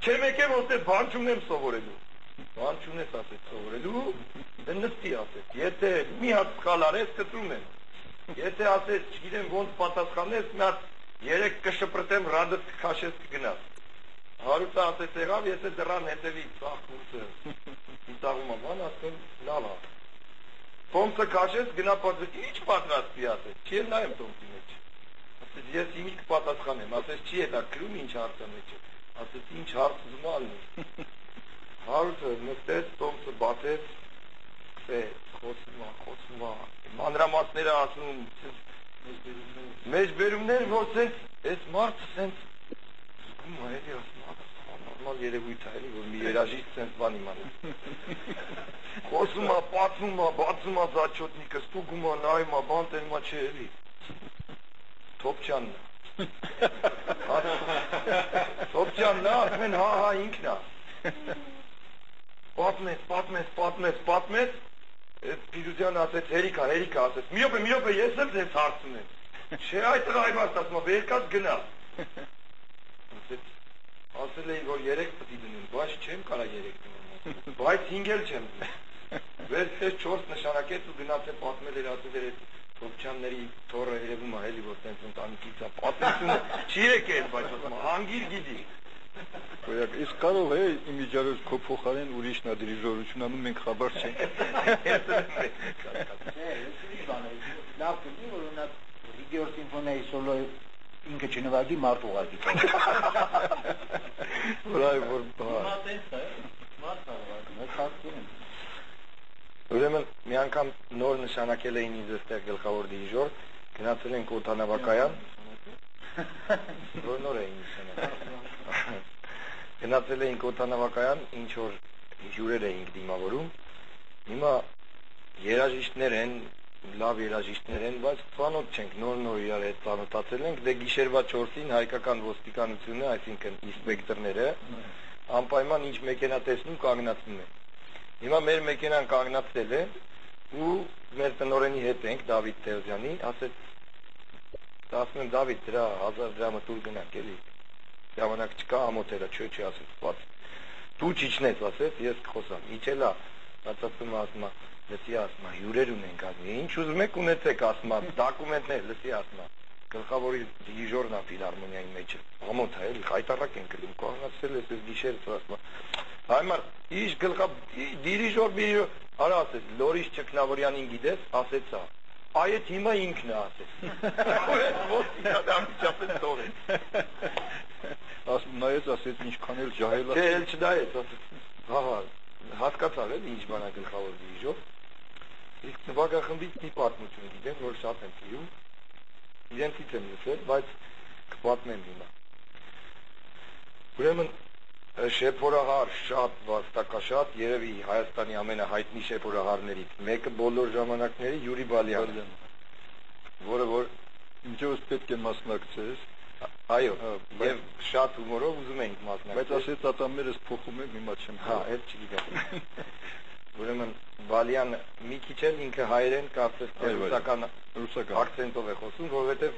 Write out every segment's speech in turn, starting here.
Չեմ եկել ոստե բան չունեմ սովորելու։ Բան չունես ասեց սովորելու, դե նստի ասեց։ Եթե մի հատ սխալ արես կտրում եմ։ Եթե ասես, չգիտեմ ոնց պատասխանես, մի հատ 3 կշպրտեմ ռադդ կքաշես կգնաս։ Հարուցը ասեց եղավ, ես է դրան հետևից ծախքուրսը ծաղում ան ասեմ լավ է։ Տոմսը քաշես գնա պատասխան, ի՞նչ պատրաստի ասես, չի էլ նայեմ տոմսի մեջ։ Ասես ես իմիջ կպատասխանեմ, ասես չի հետաքրում ինչ հարցը մեջ է։ Ասես ինչ հարց ուզում ալնի։ Հարուցը նստեց, տոմսը բացեց, խոսում է, մանրամասները ասում, մեջբերումներ, որ սենց այս մարդը սենց զգում է, էլի ասում, նորմալ երևույթ է, որ մի երաժիշտ սենց բան իմանես։ Խոսում է, պատմում է, բացում է զաչոտնիկը, ստուգում է, նայում է, բան տենում է, չէ էլի։ Թոփչյանն է։ Թոփչյանն է, ասում են, հա, ինքն է։ Պատմեց, Պիրուզյանը ասեց, հերիքա, ասեց, մի րոպե, ես էլ ձեզ հարց ունեմ։ Չէ, այդ այվաստ ասում է, վերկած գնա։ Ասել էի, որ 3 պտի դնում, բայց չեմ կարա 3 դնում, բայց 5 էլ չեմ դնում։ Վերցրեց 4 նշանակեց ու գնաց է պատմել էր, ասել էր Թոփչյանների թոռը երևում է, էլի որ տենց ընտանիքից է պատմությունը չի եկել, բայց ասում է, հանգիր գիտի։ Իսկ կարող է իմիջիայլոց քո փոխարեն ուրիշն է դիրիժորություն անում, մենք խաբար չենք։ Լավ կլինի, որ ունակ Հիգիոր սիմֆոնիայի սոլոյ ինքը չնվագի մարդ ուղղակի։ Որ Ուրեմն մի անգամ նոր նշանակել էին ինձ այստեղ գլխավոր դիրիժոր, գնացել ենք օդանավակայան, նոր էին նշանակել։ Գնացել էինք օդանավակայան, ինչ որ հյուրեր էինք դիմավորում, հիմա երաժիշտներ են, լավ երաժիշտներ են, բայց ծանոթ չենք, նոր իրար հետ ծանոթացել ենք, դե գիշերվա 4-ին հայկական ոստիկանությունը, այսինքն ինսպեկտորները, անպայման ինչ մեքենա տեսնում կանգնացնում են։ Հիմա մեր մեքենան կանգնացել է ու մեր տնօրենի հետ ենք, Դավիթ Տերզյանի, ասում եմ Դավիթ, դրա 1000 դրամը տուր գնանք, էլի։ Ժամանակ չկա, ամոթելա, չէ, ասեց, բաց։ Դու չիջնես, ասեց, ես կխոսամ։ Իջելա, բացացում ասում, լսի ասում, հյուրեր ունենք, ասում, ինչ ուզում եք ունեցեք, ասում, դոկումենտներ, լսի ասում, գլխավորի դիրիժորն է ֆիլհարմոնիայի մեջ։ Ամոթ է, էլի, խայտարակ ենք գրում, կանգնացել ես գիշերը, ասում։ Այմար, իշ գլխա դիրիժոր, արա ասեց, Լորիս Չքնավորյանին գիտես, ասեցա։ Այդ հիմա ինքն է ասեց։ Ոստիկան ամիջապես թողեց։ Ասում նայեց, ասեց ինչքան էլ ջահել է։ Չէ, էլ չնայեց, ասեց։ Հա, հասկացավ էլ ինչ բան է գլխավոր դիրիժոր։ Իսկ նվագախմբից մի պատմություն գիտեմ, որ շատ եմ սիրում։ Իրենցից եմ լսել, բայց կպատմեմ հիմա։ Ուրեմն շեփորահար շատ վաստակաշատ, երևի Հայաստանի ամենահայտնի շեփորահարներից մեկը բոլոր ժամանակների Յուրի Բալյանն, որը որ ինչպես պետք է մասնակցես։ Այո, եւ շատ հումորով ուզում ենք մասնակցել։ Բայց ասեց ատամներս փոխում եմ, հիմա չեմ։ Հա, այդ չգիտեմ։ Ուրեմն Բալյանը մի քիչ էլ ինքը հայերեն կարծես թե ռուսական ակցենտով է խոսում, որովհետեւ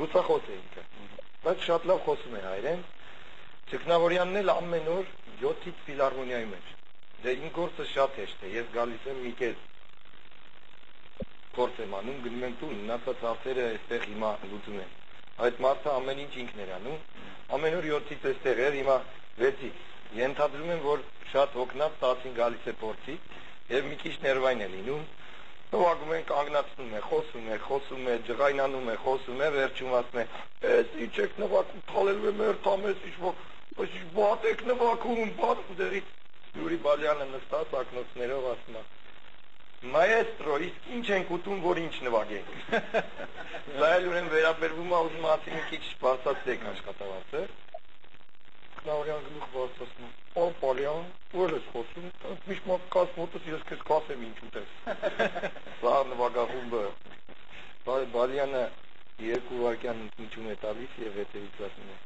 ռուսախոս է ինքը։ Բայց շատ լավ խոսում է հայերեն։ Չքնավորյանն էլ ամեն օր 7-ից ֆիլհարմոնիայում էր։ Դե իմ գործը շատ հեշտ է, ես գալիս եմ մի կես փորձ եմ անում, գնում եմ տուն, մնացած հարցերը այստեղ հիմա լուծում եմ։ Այդ մարդը ամեն ինչ ինքն էր անում, ամեն օր 7-ից այստեղ էր, հիմա 6-ից։ Ենթադրում եմ, որ շատ հոգնած 10-ին գալիս է փորձից եւ մի քիչ ներվային է լինում։ Նվագում են, կանգնացնում է, խոսում է, ջղայնանում է, խոսում է, վերջում ասում է, «Էս ինչ եք նվագում, թալելու է մեր տամես, ինչ բատ եք նվագում, բատ դերից»։ Յուրի Բալյանը նստած ակնոցներով ասում է. «Մայեստրո, իսկ ինչ ենք ուտում, որ ինչ նվագենք»։ Դա էլ ուրեմն վերաբերվում է ուզում ասի մի քիչ բարձրացեք աշխատավարձը։ Քնավորյան գլուխ բարձրացնում։ «Ո Բալյան, ո՞ր ես խոսում, միշտ մոտ մոտս ես քեզ կասեմ ինչ ուտես»։ Սա նվագախումբը Բալյանը 2 վայրկյան ինչում է տալիս եւ հետեւից ասում է.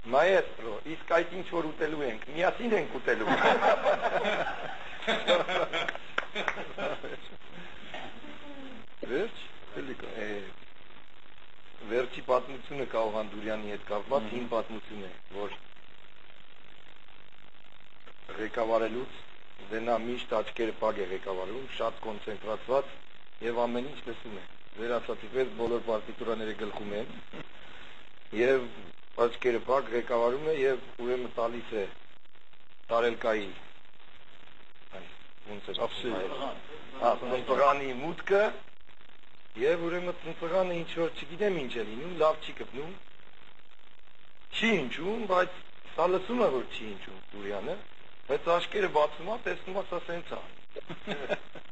«Մայեստրո, իսկ այդ ինչ որ ուտելու ենք, միասին ենք ուտելու»։ Վերջ, էլի կա։ Վերջի պատմությունը Կաղանդուրյանի հետ կապված հին պատմություն է, որ ղեկավարելուց, դե նա միշտ աչքերը փակ է ղեկավարում, շատ կոնցենտրացված եւ ամեն ինչ լսում է։ Վերացածի պես բոլոր պարտիտուրաները գլխում են եւ աչքերը փակ ղեկավարում է եւ ուրեմն տալիս է տարելկայի ոնց է ծնծղանի մուտքը եւ ուրեմն ծնծղանը ինչ որ չգիտեմ ինչ է լինում, լավ չի կպնում, չի հնչում, բայց սա լսում է որ չի հնչում Դուրյանը, բայց աչքերը բացում է, տեսնում է սա սենց է։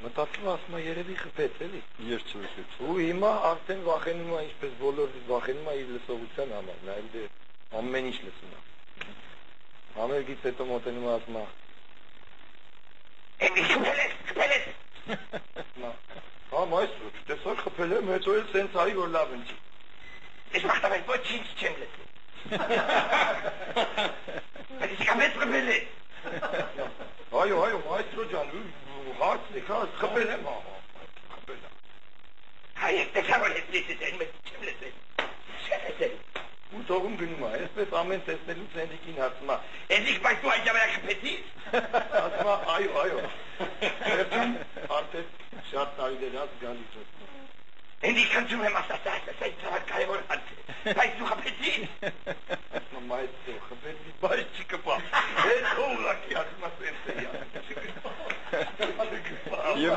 Մտածում ասում է երևի խփեց էլի։ Երջանկություն։ Ու հիմա արդեն վախենում է, ինչպես բոլորը վախենում է իր լսողության համար, նայել դե ամեն ինչ լսում է։ Համերգից հետո մոտենում է ասում է. «Էնի խփել ես»։ Հա, մայստրո, տեսա խփել եմ, հետո էլ սենց արի որ լավ ընչի։ Ես մախտավեն ոչինչ չեմ լսում։ Բայց իսկ ամեն խփել է։ Այո, մայստրո ջան, հարցն է, խփել եմ, խփել եմ։ Հայ եք տեսա որ ես լսել, մեծ չեմ լսել։ Չեմ լսել։ Ու թողում գնում է, այսպես ամեն տեսնելուց Հենրիկին հարցում է. «Հենրիկ, բայց դու այդ ժամանակ խփեցի՞ր»։ Ասում է, այո։ Վերջում արդեն շատ տարիներ անց գալիս է։ «Հենրիկ, խնդրում եմ ասա, սա կարևոր հարց է, բայց դու խփեցի՞ր»։ Ասում է, մայրցո, խփեցի, բայց չկպա։ Հետո ուղղակի ասում է, սենց է Եվ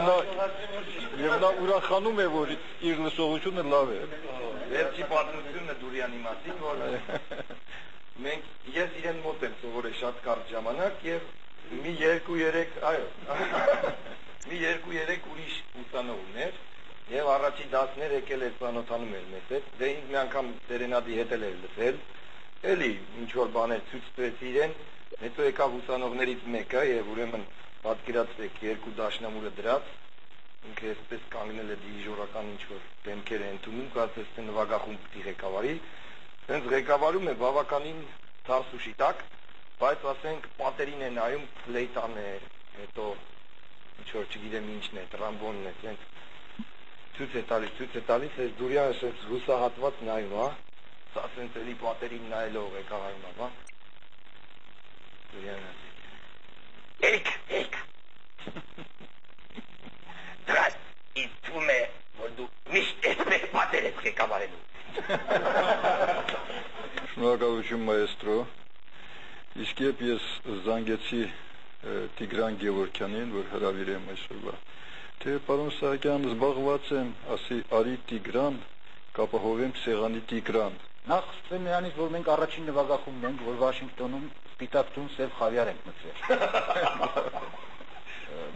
նա ուրախանում է, որ իր լսողությունը լավ է։ Վերջի պատմությունը Դուրյանի մասին, որ ես իրեն մոտ եմ սովորել շատ կարճ ժամանակ եւ մի 2-3 ուրիշ ուսանող ուներ եւ առաջի դասներ եկել էր ծանոթանում էր մեզ հետ, դե ինձ մի անգամ Սերենադի հետ էր լսել, էլի ինչ որ բաներ ցույց տվեց իրեն, հետո եկավ ուսանողներից մեկը եւ ուրեմն պատկերացրեք երկու դաշնամուրը դրած, ինքը այսպես կանգնել է դիժորական ինչ որ դեմքեր է ընդունում, կարծես թե նվագախումբ պիտի ղեկավարի, հենց ղեկավարում է բավականին թարսուշի տակ, բայց ասենք պատերին է նայում, ֆլեյտան է, հետո ինչ որ չգիտեմ ինչն է, տրամբոնն է, ասենք ցույց է տալիս, այս Դուրյանը ասենց հուսահատված նայում, հա, սա ասենց էլի պատերին նայելով ղեկավարում, հա, Դուրյանը Էրիկ, դրած ինձ թվում է, որ դու միշտ էսպես պատեր ես ղեկավարելու։ Շնորհակալություն մայստրո։ Իսկ երբ ես զանգեցի Տիգրան Գևորգյանին, որ հրավիրեմ այսօրվա, թե պարոն Սահակյան զբաղված եմ, ասի արի Տիգրան, կապահովեմ սեղանի Տիգրան։ Նախ սկսեմ նրանից, որ մենք առաջին նվագախումբն ենք, որ Վաշինգտոնում սպիտակ տուն սև խավիար ենք մտցրել։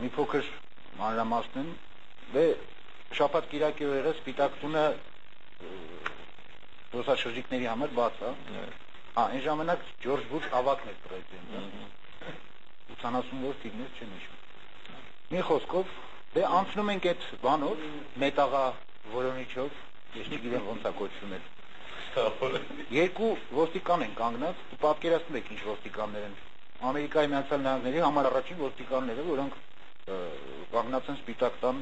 Մի փոքր մանրամասն դե շաբաթ կիրակի օրերը սպիտակ տունը զբոսաշրջիկների համար բաց է։ Այն ժամանակ Ջորջ Բուշ ավակն էր պրեզիդենտը։ 80-ով թիվներ չեմ հիշում։ Մի խոսքով, դե անցնում ենք այդ բանով, մետաղա Որոնիչով, ես չգիտեմ ոնց է կոչվում է։ Երկու ոստիկան են կանգնած, ու պատկերացնում եք ինչ ոստիկաններ են։ Ամերիկայի Միացյալ Նահանգների համար առաջին ոստիկանները, որոնք կանգնած են սպիտակ տան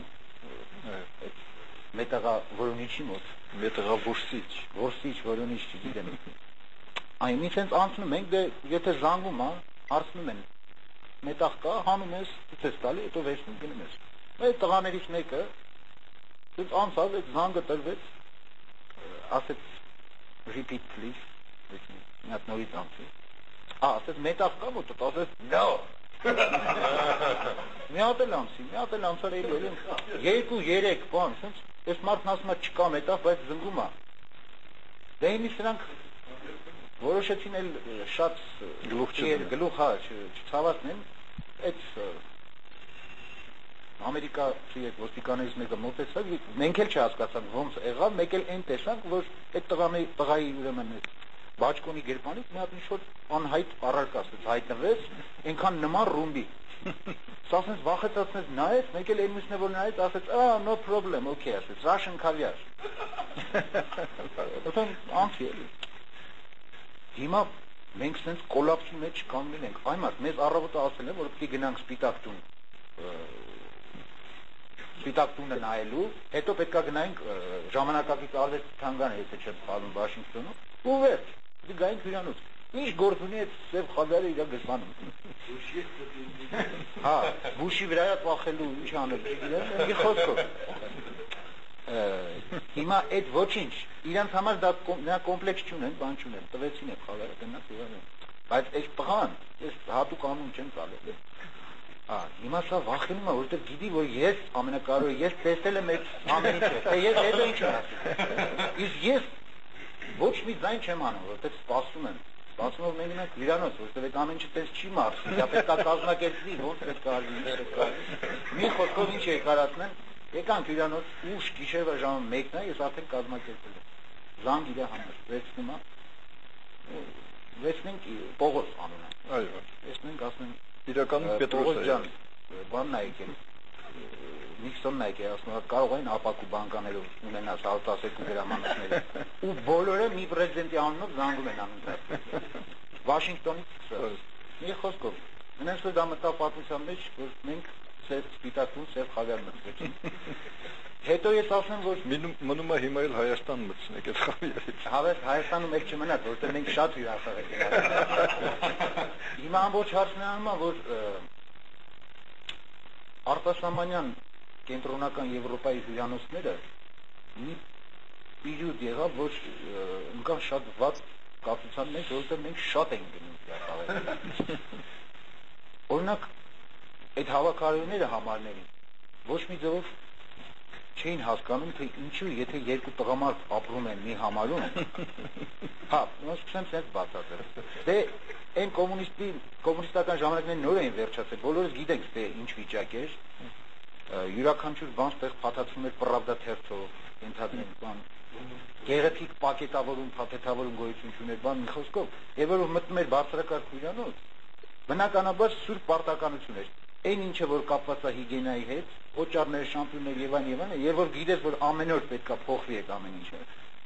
մետաղա Որոնիչի մոտ։ Մետաղա Որսիչ, Որոնիչ, չգիտեմ։ Այն ինչպես անցնում ենք, դե եթե զանգում է, հարցնում են։ Մետաղ կա, հանում ես, ցույց ես տալի, հետո վերցնում գնում ես։ Այդ տղաներից մեկը դից անցավ, այդ զանգը տրվեց, ասեց repeat please, մի հատ նորից անցի։ Ասեց մետաղ կա մոտդ, ասեց no։ Մի հատ էլ անցար էլի, 2-3 բան, այս մարդն ասում է չկա մետաղ, բայց զնգում է։ Դե ինձ նրանք որոշեցին էլ շատ գլուխ չցավացնեն, այդ Ամերիկացի այդ ոստիկաններից մեկը մոտեցավ, մենք էլ չհասկացանք ոնց եղավ, մեկ էլ այն տեսանք, որ այդ տղայի ուրեմն բաճկոնի գերպանից մի հատ ինչ-որ անհայտ առարկա հայտնվեց, այնքան նման ռումբի։ Սա ասենց վախեցածնեց նայեց, մեկ էլ այն մյուսն է որ նայեց, ասեց, no problem, okay, ասեց, Russian caviar։ Ոտեն անցի էլի։ Հիմա մենք սենց կոլապսի մեջ կանգնել ենք, այ մարդ, մեզ առավոտը ասել են, որ պիտի գնանք սպիտակ տունը նայելու, հետո պետք է գնայինք ժամանակակից արվեստի թանգարանը, եթե չեմ սխալվում Վաշինգտոնում, ու վերջ, պիտի գայինք հյուրանոց։ Ինչ գործ ունի այդ Սև Խավիարը իր գծանում։ Հա, բուշի վրա ծախելու ինչ անել, չգիտեմ, մի խոսքով։ Հիմա այդ ոչինչ, իրանց համար դա նա կոմպլեքս չունեն, բան չունեն, տվեցին է Խավիարը գնաց Իվանին։ Բայց այս տղան, ես հատուկ անուն չեմ տալու։ Հիմա սա վախենում է, որովհետև գիտի, որ ես ամենակարևորը, ես տեսել եմ այդ ամեն ինչը, թե ես հետո ինչ եմ ասում։ Իսկ ես ոչ մի ձայն չեմ անում, որովհետև սպասում եմ, որ մենք գնանք հյուրանոց, որովհետև այդ ամեն ինչը տես չի մարսի, դա պետք է կազմակերպվի, ոնց պետք է արվի, ինչ պետք է արվի։ Մի խոսքով ինչ երկարացնեմ, եկանք հյուրանոց ուշ գիշերվա ժամը 1-ն է, ես արդեն կազմակերպել եմ։ Զանգ իր համար, վերցնենք Պողոս անունը։ Այո։ Վերցնենք, ասենք իրականում Պետրոս ջան, բանն է եկել, Նիքսոնն է եկել, ասում կարող են ապակու բանկաներով ունենալ 112 գրամանոցները, ու բոլորը մի պրեզիդենտի անունով զանգում են անունը։ Վաշինգտոնից սկսած։ Մի խոսքով, մենակ որ դա մտավ պատմության մեջ, որ մենք սպիտակուն Սև Խավիար մտցրեցինք։ Հետո ես ասեմ, որ մնում է հիմա էլ Հայաստան մտցնեք այդ Խավիարից։ Հավես Հայաստանում եք չմնաց, որտեղ մենք շատ հյուրասեր ենք։ Հիմա ամբողջ հարցն է անում, որ արտասահմանյան կենտրոնական Եվրոպայի հյուրանոցները մի պերիոդ եղավ, որ ընկան շատ վատ կապության մեջ, որտեղ մենք շատ ենք գնում դիակալել։ Օրինակ այդ հավաքարարները համարներին ոչ մի ձևով չէին հասկանում, թե ինչու, եթե երկու տղամարդ ապրում են մի համարում, հա, սկսեմ սենց բացատրել, դե այն կոմունիստական ժամանակները նոր էին վերջացել, բոլորս գիտենք, թե ինչ վիճակ էր, յուրաքանչյուր բան ստեղ փաթաթվում էր Պրավդա թերթով, ենթադրենք բան, գեղեցիկ փաթեթավորում գոյություն չուներ, բան մի խոսքով, եւ որ մտնում էր բարձրակարգ հյուրանոց, բնականաբար սուրբ պարտականություն էր։ Այն ինչը որ կապված է հիգիենայի հետ, օճառներ, շամպյոններ եւ այլն, եւ որ գիտես որ ամեն օր պետքա փոխվի այդ ամեն ինչը։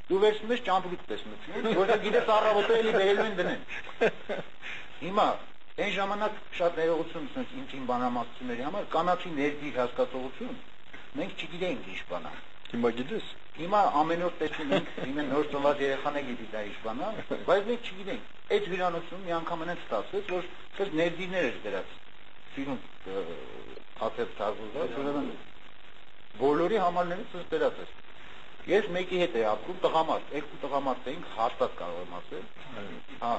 Դու վերցնում ես ճամպրուկ պես մտնում, որովհետեւ գիտես առավոտը էլի բերելու են դնեն։ Հիմա այն ժամանակ շատ ներողություն ունենք ինքին բանամասությունների համար, կանացի ներդիր հասկացողություն, մենք չգիտենք ինչ բանա։ Հիմա գիտես։ Հիմա ամեն օր տեսնում ենք, հիմա նոր ծնված երեխաները գիտի դա ինչ բանա, բայց մենք չգիտենք։ Այդ հյուրանոցում մի անգամ այնպես ստացվեց, որ քեզ ներդիրներ էր դրած։ Սիրուն հաթև թարգուզած, ուրեմն բոլորի համարներից ես դրած ես։ Ես մեկի հետ էի ապրում, տղամարդ, երկու տղամարդ էինք, հաստատ կարող եմ ասել։ Հա։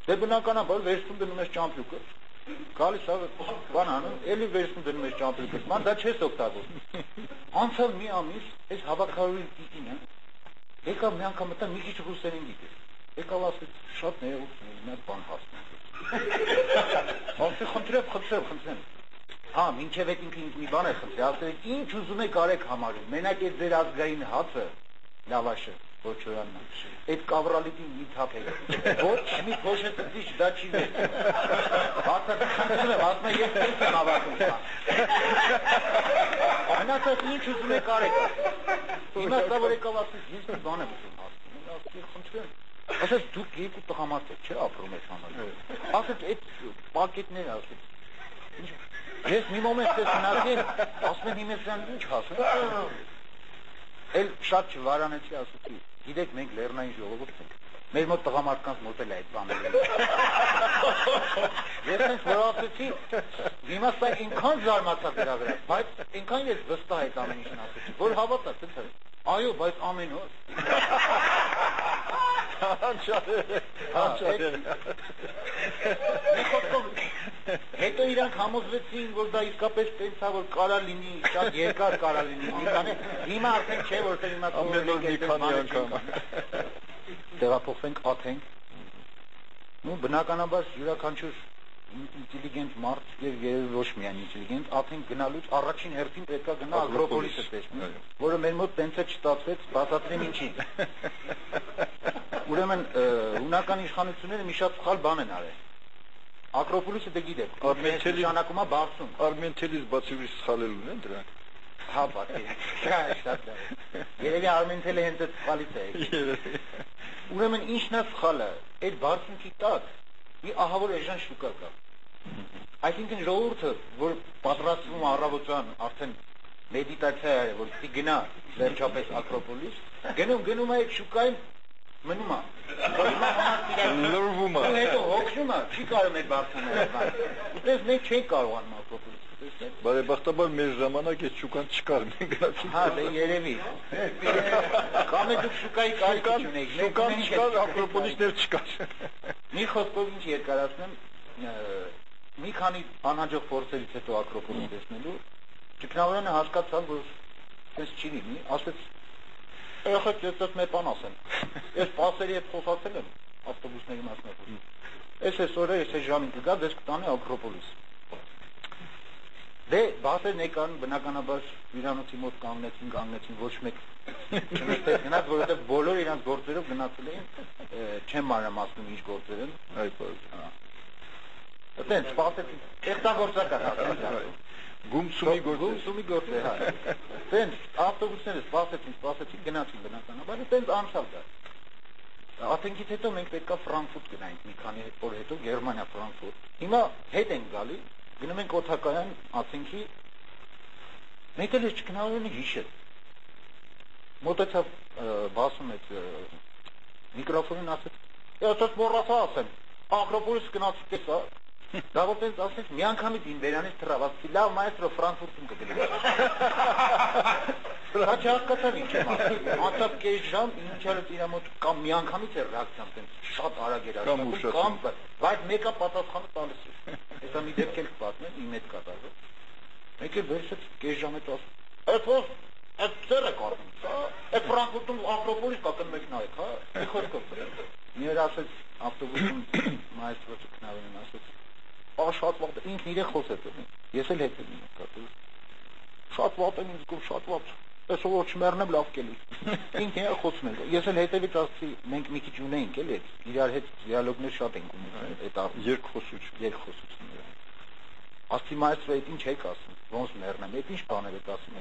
Դե բնականաբար վերցնում դնում ես ճամպրուկը, գալիս է բան անում, էլի վերցնում դնում ես ճամպրուկը, ման դա չես օգտագործում։ Անցավ մի ամիս, այս հավաքարարի տիկինը, եկավ մի անգամ մտա մի քիչ ռուսերեն գիտես։ Եկավ ասեց շատ ներողություն, մեծ բան հասնում։ Ասել խնդրեմ։ Հա, մինչև այդ ինքը մի բան է խնդրի, ասել ինչ ուզում եք արեք համարում, մենակ այդ ձեր ազգային հացը, լավաշը, ոչ որանն, այդ կավրալիտին մի թափ եք, ոչ մի փոշեցիչ դա չի վեր։ Բացատրում եմ, ասում եմ, ես պետք եմ ավակում սա։ Մնացած ինչ ուզում եք արեք, հիմա սա որ եկավ ասել, ես մի բան եմ ուզում հասնում, ասել խնդրեմ։ Ասես դուք երկու տղամարդ եք, չէ՞ ապրում եք համարում։ Ասեց այդ պակետները ասեց։ Ես մի մոմենտ ես գնացի, ասում եմ հիմա սրան ինչ հասնում։ Էլ շատ չվարանեցի, ասեցի, գիտեք մենք լեռնային ժողովուրդ ենք։ Մեր մոտ տղամարդկանց մոտ էլ այդ բաները։ Ես ինձ որ ասեցի, հիմա սա ինքան զարմացա դրա վրա, բայց ինքան ես վստահ այդ ամեն ինչն ասեցի, որ հավատա, թե այո, բայց ամեն օր։ Հետո իրանք համոզվեցին, որ դա իսկապես տենց է, որ կարա լինի, շատ երկար կարա լինի, հիմա արդեն չէ, որտեղ հիմա ամեն օր մի քանի անգամ տեղափոխվենք Աթենք։ Ու բնականաբար յուրաքանչյուր ինտելիգենտ մարդ եւ ոչ միայն ինտելիգենտ Աթենք գնալուց առաջին հերթին պետք է գնա Ագրոպոլիսը տեսնի, որը մեր մոտ տենց է չստացվեց, բացատրեմ ինչի։ Ուրեմն հունական իշխանությունները մի շատ սխալ բան են արել։ Ակրոպոլիսը դե գիտեք, նշանակում է Բարսում։ Արմենտելից բացի ուրիշ սխալել ունեն դրանք։ Հա, բացի։ Շատ լավ։ Երևի Արմենտելը հենց այդ սխալից է եկել։ Ուրեմն ինչն է սխալը։ Այդ Բարսունքի տակ մի ահավոր էժան շուկա կա։ Այսինքն ժողովուրդը, որ պատրաստվում է առավոտյան արդեն մեդիտացիա է, որ պիտի գնա վերջապես Ակրոպոլիս, գնում է այդ շուկային Մնում է։ Հիմա Լրվում է։ հետո հոգնում է, չի կարող այդ բարձրանալ բան։ Ուտես մենք չենք կարողանում Ակրոպոլիս տեսնել։ Բարեբախտաբար մեր ժամանակ այդ շուկան չկար, մենք գնացինք։ Հա, դե երևի։ Կամ դուք շուկայի կարիք ունեիք, շուկան չկար, Ակրոպոլիսներ չկար։ Մի խոսքով ինչ երկարացնեմ, մի քանի անհաջող փորձերից հետո Ակրոպոլիս տեսնելու Ճգնավորյանը հասկացավ, որ այդպես չի լինի, ասեց երեխեք դες մեր բան ասեմ։ Ես պասերի հետ խոսացել եմ ավտոբուսների մասնակցությամբ։ Այս օրը ես այս ժամին կգա, դες կտանի Ակրոպոլիս։ Դե բասեր նեկան բնականաբար հյուրանոցի մոտ կանգնեցին ոչ մեկ չնստեց գնաց, որովհետև բոլոր իրանց գործերով գնացել էին, չեմ մանրամասնում ինչ գործեր են։ Այ բարձ։ Այդտենց սպասեցին, ստեղծագործական ասեմ։ Գումսումի գործ է, հա։ Տենց ավտոբուսները սպասեցին, գնացին բնականաբար, տենց անցավ դա։ Աթենքից հետո մենք պետքա Ֆրանկֆուրտ գնայինք մի քանի օր հետո, Գերմանիա Ֆրանկֆուրտ։ Հիմա հետ ենք գալի, գնում ենք օդակայան Աթենքի, մենք էլ չգնալու հիշել։ Մոտեցավ բասում այդ միկրոֆոնին ասեց, «Ես մոռացա ասեմ, Ակրոպոլիս գնացի տեսա»։ Դա որ տենց ասես մի անգամից ին վերանից թռավ, ասեցի լավ մայստրո Ֆրանկֆուրտում կգնամ։ Դա չհասկացավ ինչ եմ ասում։ Անցավ կես ժամ, ինչարը իր մոտ կամ մի անգամից էր ռեակցիան տենց շատ արագ էր աշխատում, կամ բայց մեկը պատասխանը տալիս էր։ Հեսա մի դեպք էլ կպատմեմ, իմ հետ կատարվեց։ Մեկ էլ վերցրեց կես ժամ հետ ասում։ Այդ ծերը կարում, այդ Ֆրանկֆուրտում Ակրոպոլիս կա կն մեկ նայեք, հա։ Մի խոսքով։ Մի օր ասեց ավտոբուսում մայստրո Ճգնավորյանը ասեց շատ վատ ինքն իրեն խոսեց ես էլ հետ եմ կատու շատ վատ եմ ինձ գում շատ վատ այսօր որ չմեռնեմ լավ կելի ինքն իրեն խոսում է ես էլ հետևից ասացի մենք մի քիչ ունեինք էլի իրար հետ դիալոգներ շատ ենք ունում այդ երկխոսությունները ասի մայստրո այդ ինչ եք ասում ոնց մեռնեմ այդ ինչ բաներ եք ասում